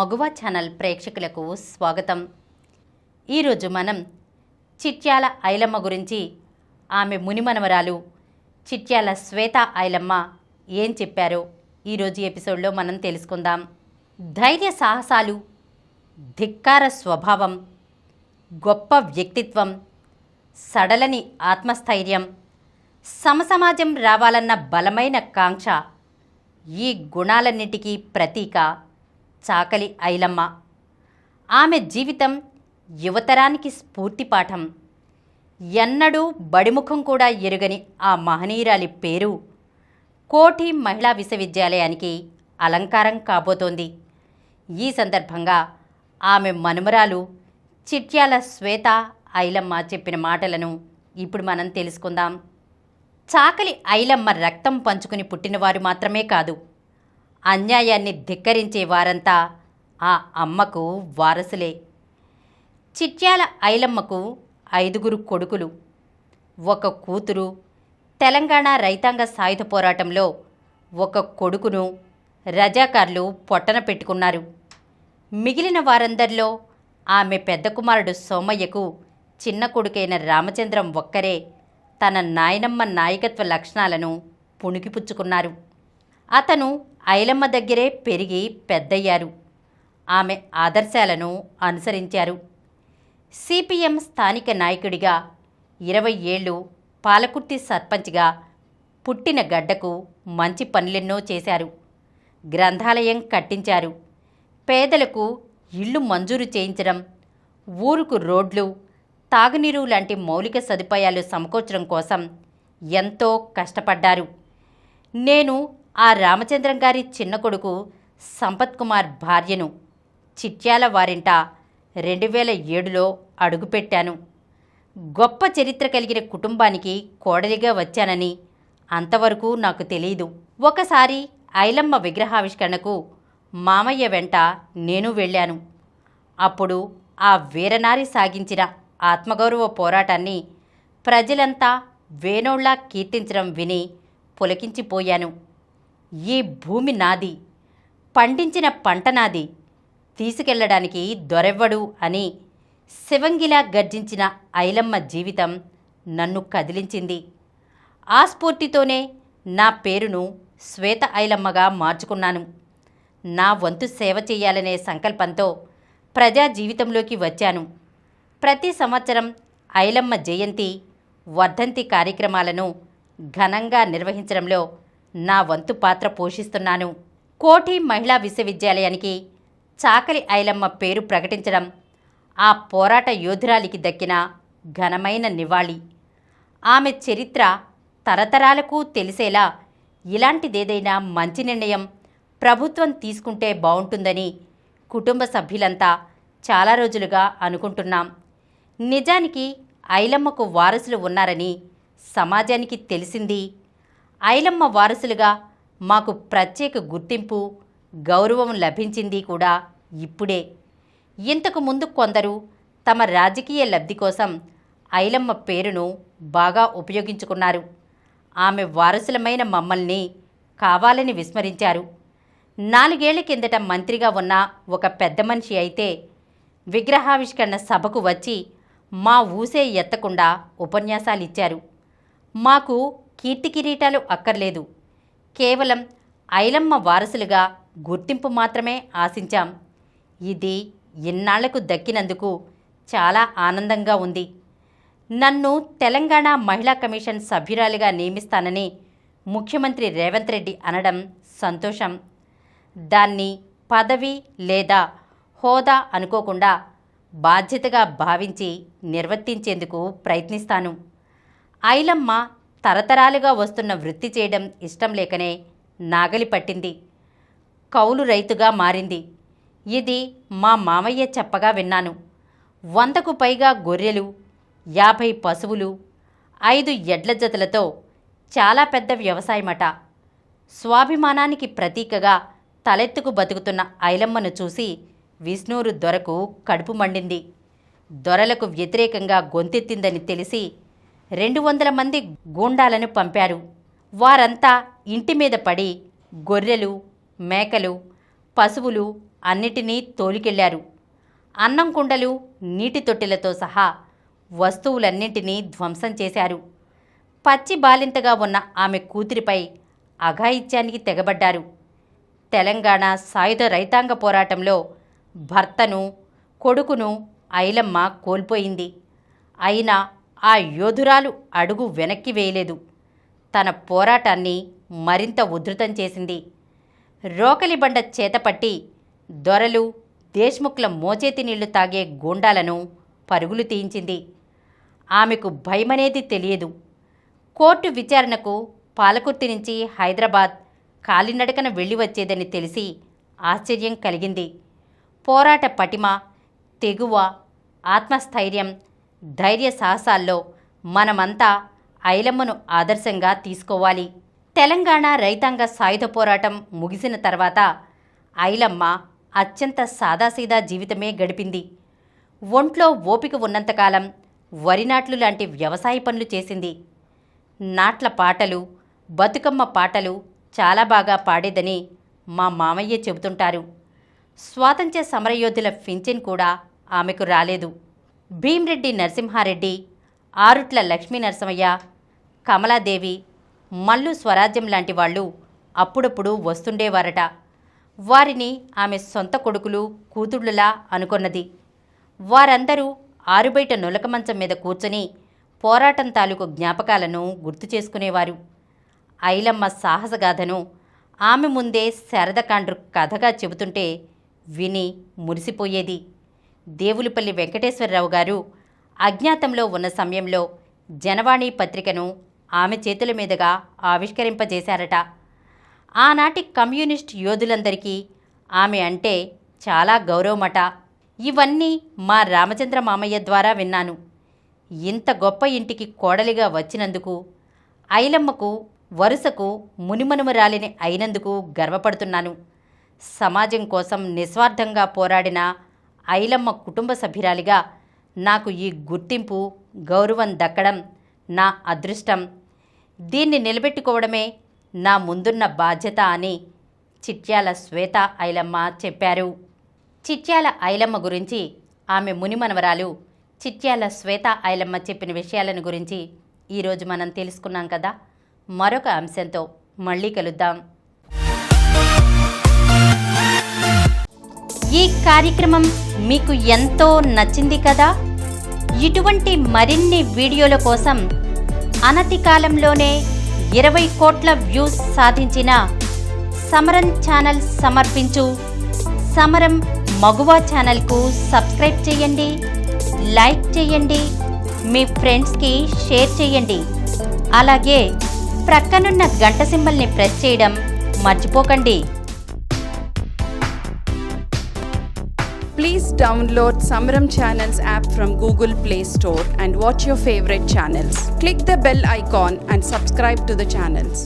మగువ channel ప్రేక్షకులకు స్వాగతం. ఈరోజు మనం చిట్యాల ఐలమ్మ గురించి, ఆమె మునిమనవరాలు చిట్యాల శ్వేత ఐలమ్మ ఏం చెప్పారో ఈరోజు ఎపిసోడ్లో మనం తెలుసుకుందాం. ధైర్య సాహసాలు, ధిక్కార స్వభావం, గొప్ప వ్యక్తిత్వం, సడలని ఆత్మస్థైర్యం, సమసమాజం రావాలన్న బలమైన కాంక్ష, ఈ గుణాలన్నిటికీ ప్రతీక చాకలి ఐలమ్మ. ఆమె జీవితం యువతరానికి స్ఫూర్తిపాఠం. ఎన్నడూ బడిముఖం కూడా ఎరుగని ఆ మహనీయురాలి పేరు కోఠి మహిళా విశ్వవిద్యాలయానికి అలంకారం కాబోతోంది. ఈ సందర్భంగా ఆమె మనుమరాలు చిట్యాల శ్వేత ఐలమ్మ చెప్పిన మాటలను ఇప్పుడు మనం తెలుసుకుందాం. చాకలి ఐలమ్మ రక్తం పంచుకుని పుట్టినవారు మాత్రమే కాదు, అన్యాయాన్ని ధిక్కరించే వారంతా ఆ అమ్మకు వారసులే. చిట్యాల ఐలమ్మకు 5 కొడుకులు, 1 కూతురు. తెలంగాణ రైతాంగ సాయుధ పోరాటంలో 1 కొడుకును రజాకార్లు పొట్టన పెట్టుకున్నారు. మిగిలిన వారందరిలో ఆమె పెద్ద కుమారుడు సోమయ్యకు చిన్న కొడుకైన రామచంద్రం ఒక్కరే తన నాయనమ్మ నాయకత్వ లక్షణాలను పుణికిపుచ్చుకున్నారు. అతను ఐలమ్మ దగ్గరే పెరిగి పెద్దయ్యారు. ఆమె ఆదర్శాలను అనుసరించారు. సిపిఎం స్థానిక నాయకుడిగా 20 ఏళ్ళు, పాలకుర్తి సర్పంచ్గా పుట్టిన గడ్డకు మంచి పనులెన్నో చేశారు. గ్రంథాలయం కట్టించారు. పేదలకు ఇళ్లు మంజూరు చేయించడం, ఊరుకు రోడ్లు, తాగునీరు లాంటి మౌలిక సదుపాయాలు సమకూర్చడం కోసం ఎంతో కష్టపడ్డారు. నేను ఆ రామచంద్రం గారి చిన్న కొడుకు సంపత్ కుమార్ భార్యను. చిట్యాల వారింట 2007లో అడుగుపెట్టాను. గొప్ప చరిత్ర కలిగిన కుటుంబానికి కోడలిగా వచ్చానని అంతవరకు నాకు తెలియదు. ఒకసారి ఐలమ్మ విగ్రహావిష్కరణకు మామయ్య వెంట నేను వెళ్ళాను. అప్పుడు ఆ వీరనారి సాగించిన ఆత్మగౌరవ పోరాటాన్ని ప్రజలంతా వేణోళ్లా కీర్తించడం విని పులకించిపోయాను. ఈ భూమి నాది, పండించిన పంట నాది, తీసుకెళ్లడానికి దొరెవ్వడు అని శివంగిలా గర్జించిన ఐలమ్మ జీవితం నన్ను కదిలించింది. ఆ స్ఫూర్తితోనే నా పేరును శ్వేత ఐలమ్మగా మార్చుకున్నాను. నా వంతు సేవ చేయాలనే సంకల్పంతో ప్రజా జీవితంలోకి వచ్చాను. ప్రతి సంవత్సరం ఐలమ్మ జయంతి, వర్ధంతి కార్యక్రమాలను ఘనంగా నిర్వహించడంలో నా వంతు పాత్ర పోషిస్తున్నాను. కోఠి మహిళా విశ్వవిద్యాలయానికి చాకలి ఐలమ్మ పేరు ప్రకటించడం ఆ పోరాట యోధురాలికి దక్కిన ఘనమైన నివాళి. ఆమె చరిత్ర తరతరాలకు తెలిసేలా ఇలాంటిదేదైనా మంచి నిర్ణయం ప్రభుత్వం తీసుకుంటే బావుంటుందని కుటుంబ సభ్యులంతా చాలా రోజులుగా అనుకుంటున్నాం. నిజానికి ఐలమ్మకు వారసులు ఉన్నారని సమాజానికి తెలిసింది. ఐలమ్మ వారసులుగా మాకు ప్రత్యేక గుర్తింపు, గౌరవం లభించింది కూడా ఇప్పుడే. ఇంతకు ముందు కొందరు తమ రాజకీయ లబ్ధి కోసం ఐలమ్మ పేరును బాగా ఉపయోగించుకున్నారు. ఆమె వారసులమైన మమ్మల్ని కావాలని విస్మరించారు. 4 ఏళ్ల కిందట మంత్రిగా ఉన్న ఒక పెద్ద మనిషి అయితే విగ్రహావిష్కరణ సభకు వచ్చి మా ఊసే ఎత్తకుండా ఉపన్యాసాలిచ్చారు. మాకు కీర్తి కిరీటాలు అక్కర్లేదు, కేవలం ఐలమ్మ వారసులుగా గుర్తింపు మాత్రమే ఆశించాం. ఇది ఇన్నాళ్లకు దక్కినందుకు చాలా ఆనందంగా ఉంది. నన్ను తెలంగాణ మహిళా కమిషన్ సభ్యురాలిగా నియమిస్తానని ముఖ్యమంత్రి రేవంత్ రెడ్డి అనడం సంతోషం. దాన్ని పదవి లేదా హోదా అనుకోకుండా బాధ్యతగా భావించి నిర్వర్తించేందుకు ప్రయత్నిస్తాను. ఐలమ్మ తరతరాలుగా వస్తున్న వృత్తి చేయడం ఇష్టం లేకనే నాగలి పట్టింది, కౌలు రైతుగా మారింది. ఇది మా మామయ్య చెప్పగా విన్నాను. 100కు పైగా గొర్రెలు, 50 పశువులు, 5 ఎడ్ల జతలతో చాలా పెద్ద వ్యవసాయమట. స్వాభిమానానికి ప్రతీకగా తలెత్తుకు బతుకుతున్న ఐలమ్మను చూసి విష్ణూరు దొరకు కడుపు మండింది. దొరలకు వ్యతిరేకంగా గొంతెత్తిందని తెలిసి 200 మంది గూండాలను పంపారు. వారంతా ఇంటి మీద పడి గొర్రెలు, మేకలు, పశువులు, అన్నిటినీ తోలికెళ్లారు. అన్నం కుండలు, నీటి తొట్టెలతో సహా వస్తువులన్నింటినీ ధ్వంసం చేశారు. పచ్చి బాలింతగా ఉన్న ఆమె కూతురిపై అఘాయిత్యానికి తెగబడ్డారు. తెలంగాణ సాయుధ రైతాంగ పోరాటంలో భర్తను, కొడుకును ఐలమ్మ కోల్పోయింది. అయినా ఆ యోధురాలు అడుగు వెనక్కి వేయలేదు. తన పోరాటాన్ని మరింత ఉధృతం చేసింది. రోకలిబండ చేతపట్టి దొరలు, దేశ్ముఖ్ల మోచేతి నీళ్లు తాగే గూండాలను పరుగులు తీయించింది. ఆమెకు భయమనేది తెలియదు. కోర్టు విచారణకు పాలకుర్తి నుంచి హైదరాబాద్ కాలినడకన వెళ్ళి వచ్చేదని తెలిసి ఆశ్చర్యం కలిగింది. పోరాట పటిమ, తెగువ, ఆత్మస్థైర్యం, ధైర్య సాహసాల్లో మనమంతా ఐలమ్మను ఆదర్శంగా తీసుకోవాలి. తెలంగాణ రైతాంగ సాయుధ పోరాటం ముగిసిన తర్వాత ఐలమ్మ అత్యంత సాదాసీదా జీవితమే గడిపింది. ఒంట్లో ఓపిక ఉన్నంతకాలం వరి నాట్లు లాంటి వ్యవసాయ పనులు చేసింది. నాట్ల పాటలు, బతుకమ్మ పాటలు చాలా బాగా పాడేదని మా మామయ్య చెబుతుంటారు. స్వాతంత్ర్య సమరయోధుల పింఛన్ కూడా ఆమెకు రాలేదు. భీమ్రెడ్డి నరసింహారెడ్డి, ఆరుట్ల లక్ష్మీ నరసమయ్య, కమలాదేవి, మల్లు స్వరాజ్యం లాంటి వాళ్ళు అప్పుడప్పుడు వస్తుండేవారట. వారిని ఆమె సొంత కొడుకులు, కూతుళ్ళలా అనుకొన్నది. వారందరూ ఆరుబయట నులక మంచం మీద కూర్చొని పోరాటం తాలూకు జ్ఞాపకాలను గుర్తు చేసుకునేవారు. ఐలమ్మ సాహసగాథను ఆమె ముందే శారదకాండ్రు కథగా చెబుతుంటే విని మురిసిపోయేది. దేవులపల్లి వెంకటేశ్వరరావు గారు అజ్ఞాతంలో ఉన్న సమయంలో జనవాణి పత్రికను ఆమె చేతుల మీదుగా ఆవిష్కరింపజేశారట. ఆనాటి కమ్యూనిస్ట్ యోధులందరికీ ఆమె అంటే చాలా గౌరవమట. ఇవన్నీ మా రామచంద్ర మామయ్య ద్వారా విన్నాను. ఇంత గొప్ప ఇంటికి కోడలిగా వచ్చినందుకు, ఐలమ్మకు వరుసకు మునిమనుమరాలిని అయినందుకు గర్వపడుతున్నాను. సమాజం కోసం నిస్వార్థంగా పోరాడిన ఐలమ్మ కుటుంబ సభ్యురాలిగా నాకు ఈ గుర్తింపు, గౌరవం దక్కడం నా అదృష్టం. దీన్ని నిలబెట్టుకోవడమే నా ముందున్న బాధ్యత అని చిట్యాల శ్వేత ఐలమ్మ చెప్పారు. చిట్యాల ఐలమ్మ గురించి ఆమె మునిమనవరాలు చిట్యాల శ్వేత ఐలమ్మ చెప్పిన విషయాలను గురించి ఈరోజు మనం తెలుసుకున్నాం కదా. మరొక అంశంతో మళ్ళీ కలుద్దాం. ఈ కార్యక్రమం మీకు ఎంతో నచ్చింది కదా. ఇటువంటి మరిన్ని వీడియోల కోసం అనతి కాలంలోనే 20 కోట్ల వ్యూస్ సాధించిన సమరం ఛానల్ సమర్పించు సమరం మగువా ఛానల్కు సబ్స్క్రైబ్ చేయండి, లైక్ చేయండి, మీ ఫ్రెండ్స్కి షేర్ చేయండి. అలాగే ప్రక్కనున్న గంట సింబల్ని ప్రెస్ చేయడం మర్చిపోకండి. Please download Samaram Channels app from Google Play Store and watch your favorite channels. Click the bell icon and subscribe to the channels.